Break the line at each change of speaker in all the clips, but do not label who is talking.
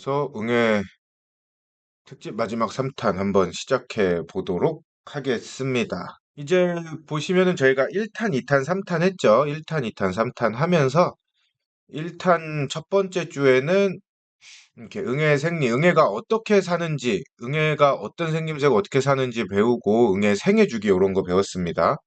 그래서 응애 특집 마지막 3탄 한번 시작해 보도록 하겠습니다. 이제 보시면은 저희가 1탄, 2탄, 3탄 했죠. 1탄, 2탄, 3탄 하면서 1탄 첫 번째 주에는 이렇게 응애 생리, 응애가 어떻게 사는지, 응애가 어떤 생김새고 어떻게 사는지 배우고 응애 생애 주기 이런 거 배웠습니다.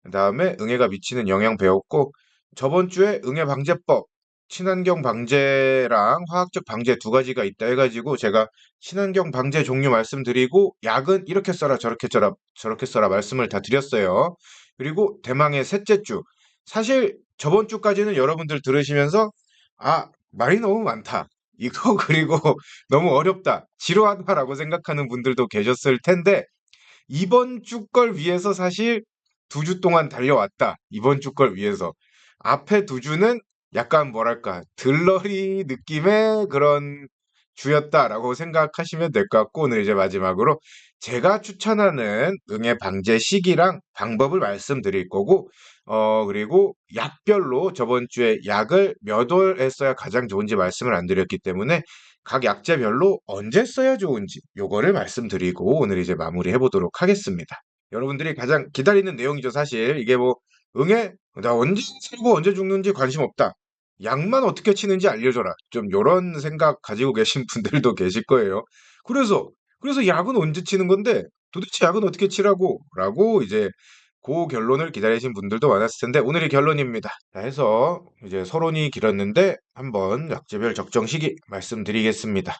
그다음에 응애가 미치는 영향 배웠고 저번 주에 응애 방제법, 친환경 방제랑 화학적 방제 두 가지가 있다 해가지고 제가 친환경 방제 종류 말씀드리고 약은 이렇게 써라 저렇게 써라 말씀을 다 드렸어요. 그리고 대망의 셋째 주, 사실 저번 주까지는 여러분들 들으시면서 말이 너무 많다 이거 그리고 너무 어렵다 지루하다라고 생각하는 분들도 계셨을 텐데 이번 주 걸 위해서 사실 2주 동안 달려왔다. 이번 주 걸 위해서. 앞에 2주는 약간 뭐랄까, 들러리 느낌의 그런 주였다라고 생각하시면 될 것 같고, 오늘 이제 마지막으로 제가 추천하는 응애 방제 시기랑 방법을 말씀드릴 거고, 그리고 약별로 저번 주에 약을 몇 월 써야 가장 좋은지 말씀을 안 드렸기 때문에 각 약재별로 언제 써야 좋은지 요거를 말씀드리고 오늘 이제 마무리해 보도록 하겠습니다. 여러분들이 가장 기다리는 내용이죠, 사실. 이게 뭐 응애 나 언제 살고 언제 죽는지 관심 없다. 약만 어떻게 치는지 알려줘라. 좀 요런 생각 가지고 계신 분들도 계실 거예요. 그래서 약은 언제 치는 건데 도대체 약은 어떻게 치라고? 라고 이제 그 결론을 기다리신 분들도 많았을 텐데 오늘이 결론입니다. 자, 해서 이제 서론이 길었는데 한번 약제별 적정 시기 말씀드리겠습니다.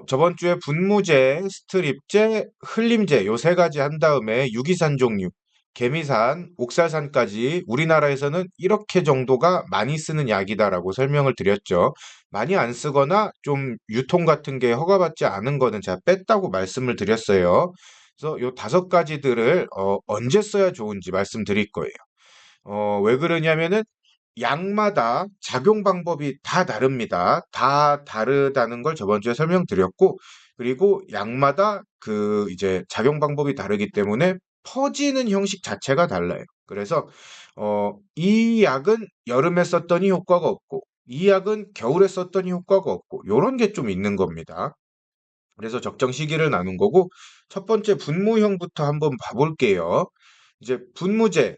저번 주에 분무제, 스트립제, 흘림제 요 세 가지 한 다음에 유기산 종류, 개미산, 옥살산까지 우리나라에서는 이렇게 정도가 많이 쓰는 약이다라고 설명을 드렸죠. 많이 안 쓰거나 좀 유통 같은 게 허가받지 않은 거는 제가 뺐다고 말씀을 드렸어요. 그래서 요 5가지들을 언제 써야 좋은지 말씀드릴 거예요. 왜 그러냐면은 약마다 작용 방법이 다 다릅니다. 다 다르다는 걸 저번 주에 설명드렸고, 그리고 약마다 그 이제 작용 방법이 다르기 때문에 퍼지는 형식 자체가 달라요. 그래서 이 약은 여름에 썼더니 효과가 없고, 이 약은 겨울에 썼더니 효과가 없고, 요런 게 좀 있는 겁니다. 그래서 적정 시기를 나눈 거고, 첫 번째 분무형부터 한번 봐볼게요. 이제 분무제,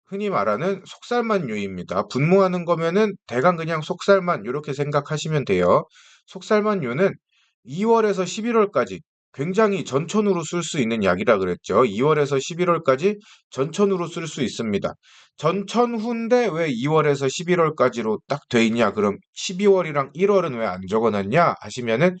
흔히 말하는 속살만유입니다. 분무하는 거면은 대강 그냥 속살만 이렇게 생각하시면 돼요. 속살만유는 2월에서 11월까지 굉장히 전천후로 쓸 수 있는 약이라 그랬죠. 2월에서 11월까지 전천후로 쓸 수 있습니다. 전천후인데 왜 2월에서 11월까지로 딱 돼 있냐? 그럼 12월이랑 1월은 왜 안 적어놨냐? 하시면은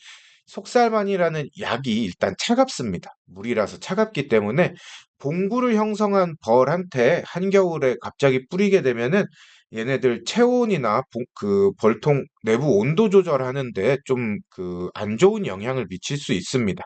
속살만이라는 약이 일단 차갑습니다. 물이라서 차갑기 때문에 봉구를 형성한 벌한테 한겨울에 갑자기 뿌리게 되면은 얘네들 체온이나 그 벌통 내부 온도 조절하는데 좀 그 안 좋은 영향을 미칠 수 있습니다.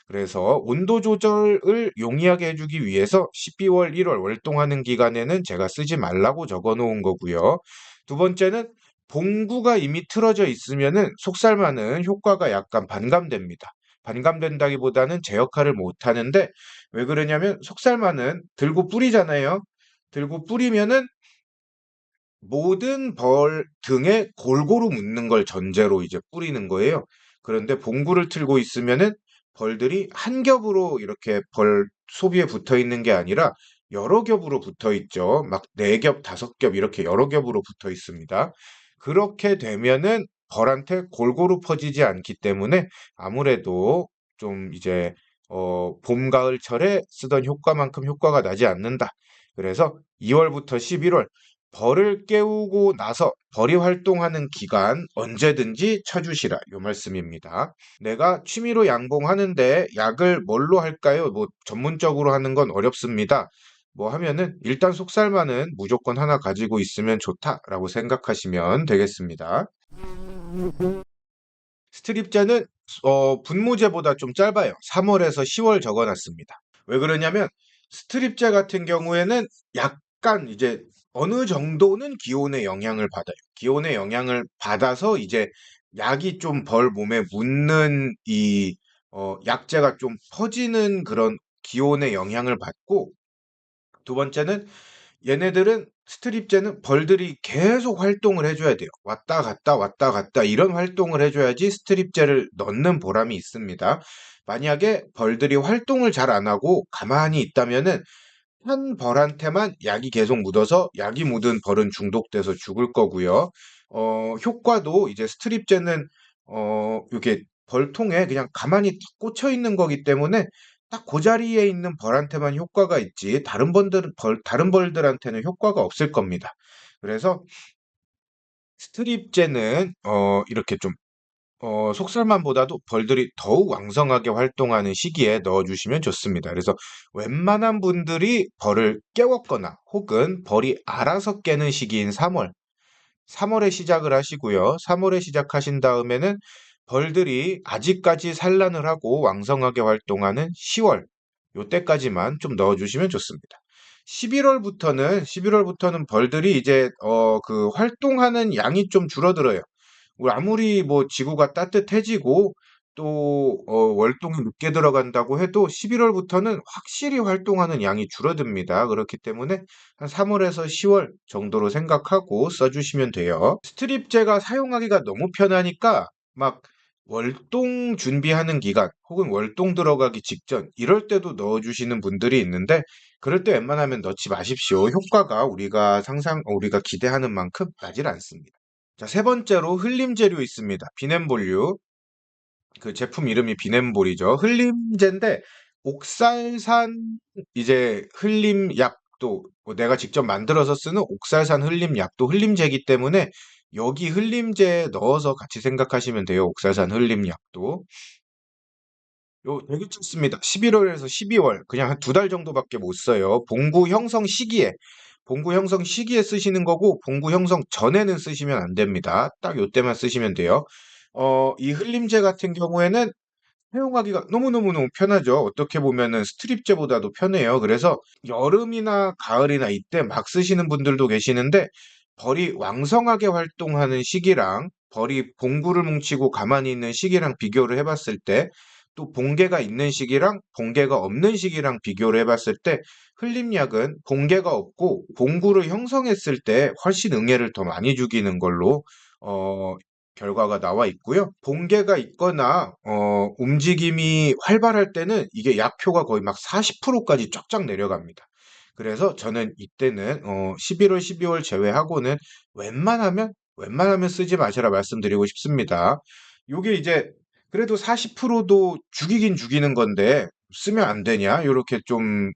그래서 온도 조절을 용이하게 해주기 위해서 12월, 1월 월동하는 기간에는 제가 쓰지 말라고 적어 놓은 거고요. 두 번째는 봉구가 이미 틀어져 있으면은 속살만은 효과가 약간 반감됩니다. 반감된다기보다는 제 역할을 못 하는데 왜 그러냐면 속살만은 들고 뿌리잖아요. 들고 뿌리면은 모든 벌 등에 골고루 묻는 걸 전제로 이제 뿌리는 거예요. 그런데 봉구를 틀고 있으면은 벌들이 한 겹으로 이렇게 벌 소비에 붙어 있는 게 아니라 여러 겹으로 붙어 있죠. 막 4겹, 5겹 이렇게 여러 겹으로 붙어 있습니다. 그렇게 되면은 벌한테 골고루 퍼지지 않기 때문에 아무래도 좀 이제 봄, 가을철에 쓰던 효과만큼 효과가 나지 않는다. 그래서 2월부터 11월 벌을 깨우고 나서 벌이 활동하는 기간 언제든지 쳐주시라 요 말씀입니다. 내가 취미로 양봉하는데 약을 뭘로 할까요? 뭐 전문적으로 하는 건 어렵습니다. 뭐 하면은 일단 속살만은 무조건 하나 가지고 있으면 좋다라고 생각하시면 되겠습니다. 스트립제는 분무제보다 좀 짧아요. 3월에서 10월 적어놨습니다. 왜 그러냐면 스트립제 같은 경우에는 약간 이제 어느 정도는 기온의 영향을 받아요. 기온의 영향을 받아서 이제 약이 좀 벌 몸에 묻는 이 약재가 좀 퍼지는 그런 기온의 영향을 받고 두 번째는 얘네들은 스트립제는 벌들이 계속 활동을 해줘야 돼요. 왔다 갔다 왔다 갔다 이런 활동을 해줘야지 스트립제를 넣는 보람이 있습니다. 만약에 벌들이 활동을 잘 안 하고 가만히 있다면은 한 벌한테만 약이 계속 묻어서 약이 묻은 벌은 중독돼서 죽을 거고요. 효과도 이제 스트립제는 이게 벌통에 그냥 가만히 탁 꽂혀 있는 거기 때문에 딱 그 자리에 있는 벌한테만 효과가 있지 다른 벌들한테는 효과가 없을 겁니다. 그래서 스트립제는 이렇게 좀 속살만보다도 벌들이 더욱 왕성하게 활동하는 시기에 넣어주시면 좋습니다. 그래서 웬만한 분들이 벌을 깨웠거나 혹은 벌이 알아서 깨는 시기인 3월, 3월에 시작을 하시고요. 3월에 시작하신 다음에는 벌들이 아직까지 산란을 하고 왕성하게 활동하는 10월, 요때까지만 좀 넣어주시면 좋습니다. 11월부터는 벌들이 이제 그 활동하는 양이 좀 줄어들어요. 우리 아무리 뭐 지구가 따뜻해지고 또 월동이 늦게 들어간다고 해도 11월부터는 확실히 활동하는 양이 줄어듭니다. 그렇기 때문에 한 3월에서 10월 정도로 생각하고 써주시면 돼요. 스트립제가 사용하기가 너무 편하니까 막 월동 준비하는 기간 혹은 월동 들어가기 직전 이럴 때도 넣어주시는 분들이 있는데 그럴 때 웬만하면 넣지 마십시오. 효과가 우리가 기대하는 만큼 나질 않습니다. 자, 세 번째로 흘림제류 있습니다. 비넨볼류. 그 제품 이름이 비넨볼이죠. 흘림제인데 옥살산 이제 흘림약도 내가 직접 만들어서 쓰는 옥살산 흘림약도 흘림제이기 때문에 여기 흘림제에 넣어서 같이 생각하시면 돼요. 옥살산 흘림약도. 요 되게 짧습니다. 11월에서 12월 그냥 한 2달 정도밖에 못 써요. 봉구 형성 시기에 쓰시는 거고 봉구 형성 전에는 쓰시면 안 됩니다. 딱 요때만 쓰시면 돼요. 이 흘림제 같은 경우에는 사용하기가 너무너무너무 편하죠. 어떻게 보면은 스트립제보다도 편해요. 그래서 여름이나 가을이나 이때 막 쓰시는 분들도 계시는데 벌이 왕성하게 활동하는 시기랑 벌이 봉구를 뭉치고 가만히 있는 시기랑 비교를 해봤을 때 또 봉개가 있는 시기랑 봉개가 없는 시기랑 비교를 해봤을 때 흘림약은 봉개가 없고 봉구를 형성했을 때 훨씬 응애를 더 많이 죽이는 걸로 어, 결과가 나와 있고요. 봉개가 있거나 움직임이 활발할 때는 이게 약효가 거의 막 40%까지 쫙쫙 내려갑니다. 그래서 저는 이때는 11월, 12월 제외하고는 웬만하면 쓰지 마시라 말씀드리고 싶습니다. 요게 이제 그래도 40%도 죽이긴 죽이는 건데 쓰면 안 되냐? 이렇게 좀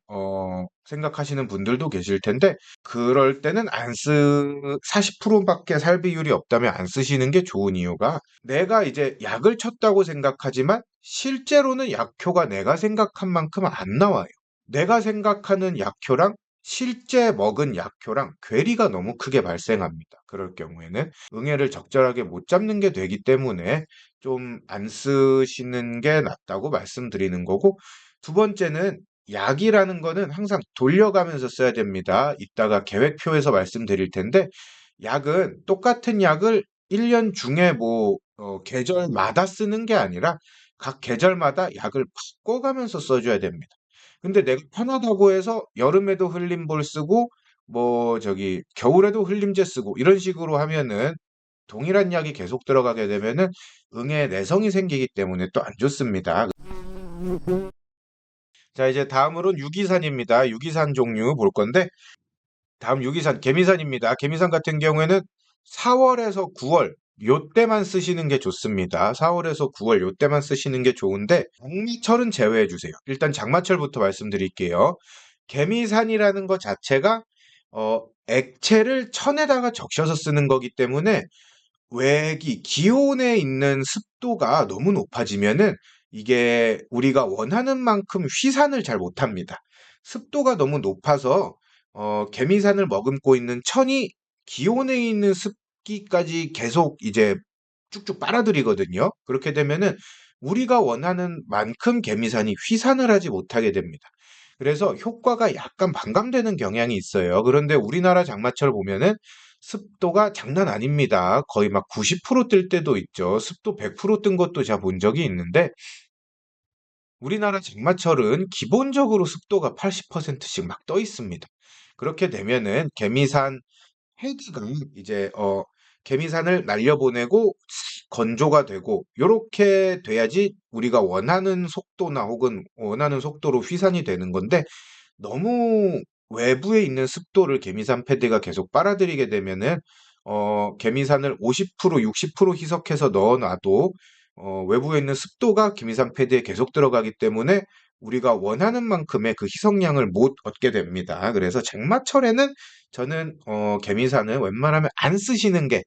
생각하시는 분들도 계실 텐데 그럴 때는 40%밖에 살비율이 없다면 안 쓰시는 게 좋은 이유가 내가 이제 약을 쳤다고 생각하지만 실제로는 약효가 내가 생각한 만큼 안 나와요. 내가 생각하는 약효랑 실제 먹은 약효랑 괴리가 너무 크게 발생합니다. 그럴 경우에는 응애를 적절하게 못 잡는 게 되기 때문에 좀 안 쓰시는 게 낫다고 말씀드리는 거고 두 번째는 약이라는 거는 항상 돌려가면서 써야 됩니다. 이따가 계획표에서 말씀드릴 텐데 약은 똑같은 약을 1년 중에 뭐 계절마다 쓰는 게 아니라 각 계절마다 약을 바꿔가면서 써줘야 됩니다. 근데 내가 편하다고 해서 여름에도 흘림볼 쓰고 뭐 저기 겨울에도 흘림제 쓰고 이런 식으로 하면은 동일한 약이 계속 들어가게 되면은 응애 내성이 생기기 때문에 또 안 좋습니다. 자, 이제 다음으로는 유기산입니다. 유기산 종류 볼 건데 다음 유기산 개미산입니다. 개미산 같은 경우에는 4월에서 9월 요때만 쓰시는 게 좋습니다. 4월에서 9월 요때만 쓰시는 게 좋은데 장마철은 제외해 주세요. 일단 장마철부터 말씀드릴게요. 개미산이라는 것 자체가 액체를 천에다가 적셔서 쓰는 거기 때문에 기온에 있는 습도가 너무 높아지면은 이게 우리가 원하는 만큼 휘산을 잘 못합니다. 습도가 너무 높아서 개미산을 머금고 있는 천이 기온에 있는 습기까지 계속 이제 쭉쭉 빨아들이거든요. 그렇게 되면은 우리가 원하는 만큼 개미산이 휘산을 하지 못하게 됩니다. 그래서 효과가 약간 반감되는 경향이 있어요. 그런데 우리나라 장마철 보면은 습도가 장난 아닙니다. 거의 막 90%뜰 때도 있죠. 습도 100%뜬 것도 제가 본 적이 있는데 우리나라 장마철은 기본적으로 습도가 80%씩 막 떠 있습니다. 그렇게 되면은 개미산 헤드가 이제 개미산을 날려보내고 건조가 되고 요렇게 돼야지 우리가 원하는 속도나 혹은 원하는 속도로 휘산이 되는 건데, 너무 외부에 있는 습도를 개미산 패드가 계속 빨아들이게 되면은 개미산을 50% 60% 희석해서 넣어놔도 외부에 있는 습도가 개미산 패드에 계속 들어가기 때문에 우리가 원하는 만큼의 그 희석량을 못 얻게 됩니다. 그래서 장마철에는 저는 개미산을 웬만하면 안 쓰시는 게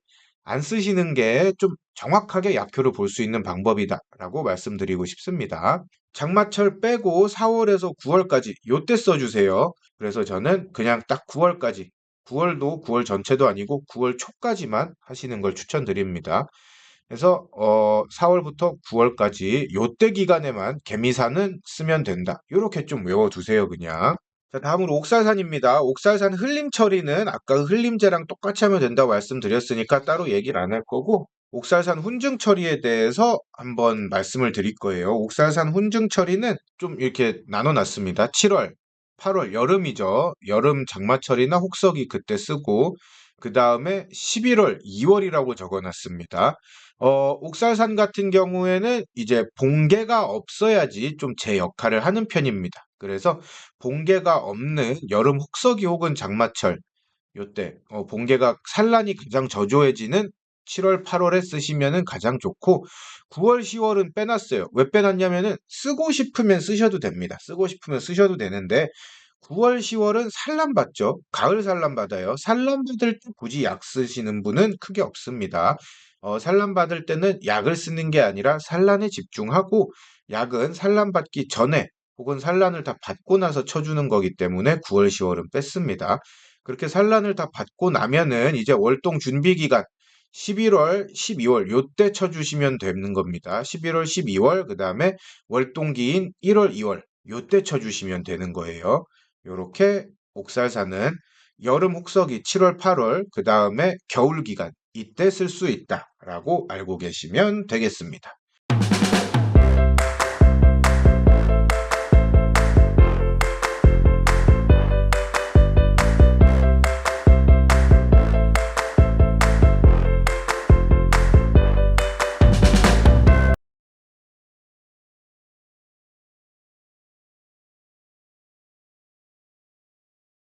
좀 정확하게 약효를 볼 수 있는 방법이다라고 말씀드리고 싶습니다. 장마철 빼고 4월에서 9월까지 요때 써주세요. 그래서 저는 그냥 딱 9월까지, 9월도 9월 전체도 아니고 9월 초까지만 하시는 걸 추천드립니다. 그래서 4월부터 9월까지 요때 기간에만 개미산은 쓰면 된다. 요렇게 좀 외워두세요, 그냥. 자, 다음으로 옥살산입니다. 옥살산 흘림 처리는 아까 흘림제랑 똑같이 하면 된다고 말씀드렸으니까 따로 얘기를 안 할 거고, 옥살산 훈증 처리에 대해서 한번 말씀을 드릴 거예요. 옥살산 훈증 처리는 좀 이렇게 나눠놨습니다. 7월, 8월, 여름이죠. 여름 장마철이나 혹서기 그때 쓰고, 그 다음에 11월, 2월이라고 적어놨습니다. 옥살산 같은 경우에는 이제 봉개가 없어야지 좀 제 역할을 하는 편입니다. 그래서 봉개가 없는 여름 혹서기 혹은 장마철 요때 봉개가 산란이 가장 저조해지는 7월, 8월에 쓰시면은 가장 좋고, 9월, 10월은 빼놨어요. 왜 빼놨냐면은 쓰고 싶으면 쓰셔도 됩니다. 쓰고 싶으면 쓰셔도 되는데 9월, 10월은 산란 받죠. 가을 산란 받아요. 산란 받을 때 굳이 약 쓰시는 분은 크게 없습니다. 산란 받을 때는 약을 쓰는 게 아니라 산란에 집중하고, 약은 산란 받기 전에 혹은 산란을 다 받고 나서 쳐주는 거기 때문에 9월, 10월은 뺐습니다. 그렇게 산란을 다 받고 나면은 이제 월동 준비 기간 11월, 12월 요때 쳐주시면 되는 겁니다. 11월, 12월 그다음에 월동기인 1월, 2월 요때 쳐주시면 되는 거예요. 요렇게 옥살사는 여름 혹서기 7월, 8월 그다음에 겨울 기간 이때 쓸 수 있다라고 알고 계시면 되겠습니다.